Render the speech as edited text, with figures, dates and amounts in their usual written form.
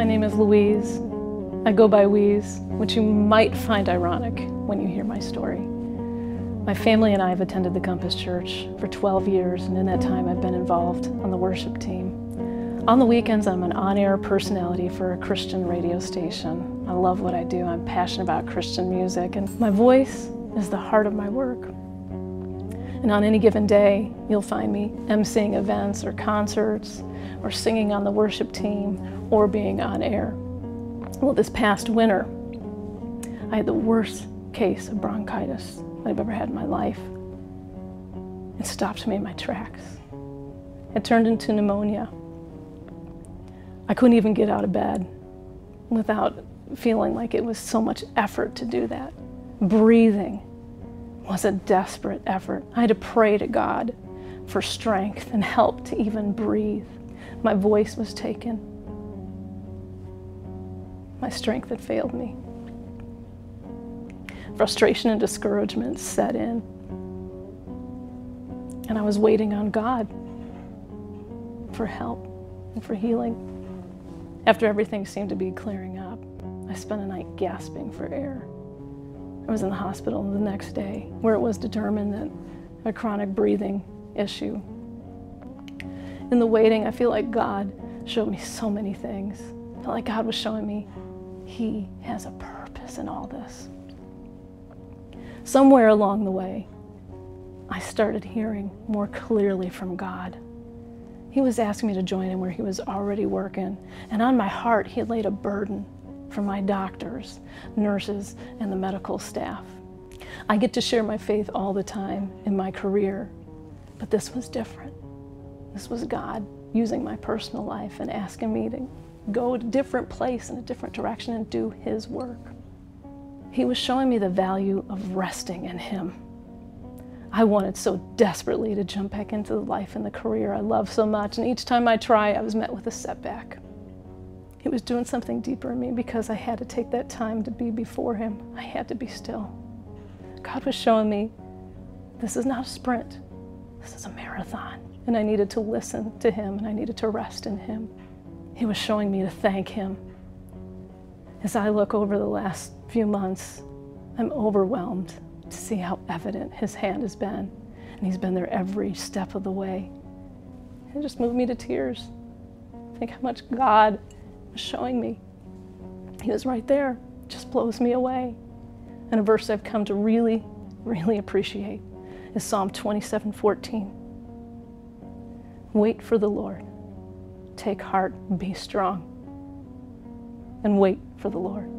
name is Louise. I go by Weez, which you might find ironic when you hear my story. My family and I have attended the Compass Church for 12 years, and in that time I've been involved on the worship team. On the weekends, I'm an on-air personality for a Christian radio station. I love what I do. I'm passionate about Christian music, and my voice is the heart of my work. And on any given day, you'll find me emceeing events or concerts, or singing on the worship team, or being on air. Well, this past winter, I had the worst case of bronchitis I've ever had in my life. It stopped me in my tracks. It turned into pneumonia. I couldn't even get out of bed without feeling like it was so much effort to do that. Breathing was a desperate effort. I had to pray to God for strength and help to even breathe. My voice was taken. My strength had failed me. Frustration and discouragement set in. And I was waiting on God for help and for healing. After everything seemed to be clearing up, I spent a night gasping for air. I was in the hospital the next day, where it was determined that a chronic breathing issue. In the waiting, I feel like God showed me so many things. I felt like God was showing me He has a purpose in all this. Somewhere along the way, I started hearing more clearly from God. He was asking me to join Him where He was already working, and on my heart, He had laid a burden for my doctors, nurses, and the medical staff. I get to share my faith all the time in my career, but this was different. This was God using my personal life and asking me to go a different place in a different direction and do His work. He was showing me the value of resting in Him. I wanted so desperately to jump back into the life and the career I love so much, and each time I try, I was met with a setback. He was doing something deeper in me because I had to take that time to be before Him. I had to be still. God was showing me this is not a sprint, this is a marathon, and I needed to listen to Him and I needed to rest in Him. He was showing me to thank Him. As I look over the last few months, I'm overwhelmed to see how evident His hand has been, and He's been there every step of the way. It just moved me to tears. Think how much God was showing me. He was right there. It just blows me away. And a verse I've come to really, really appreciate is Psalm 27:14. Wait for the Lord. Take heart, be strong, and wait for the Lord.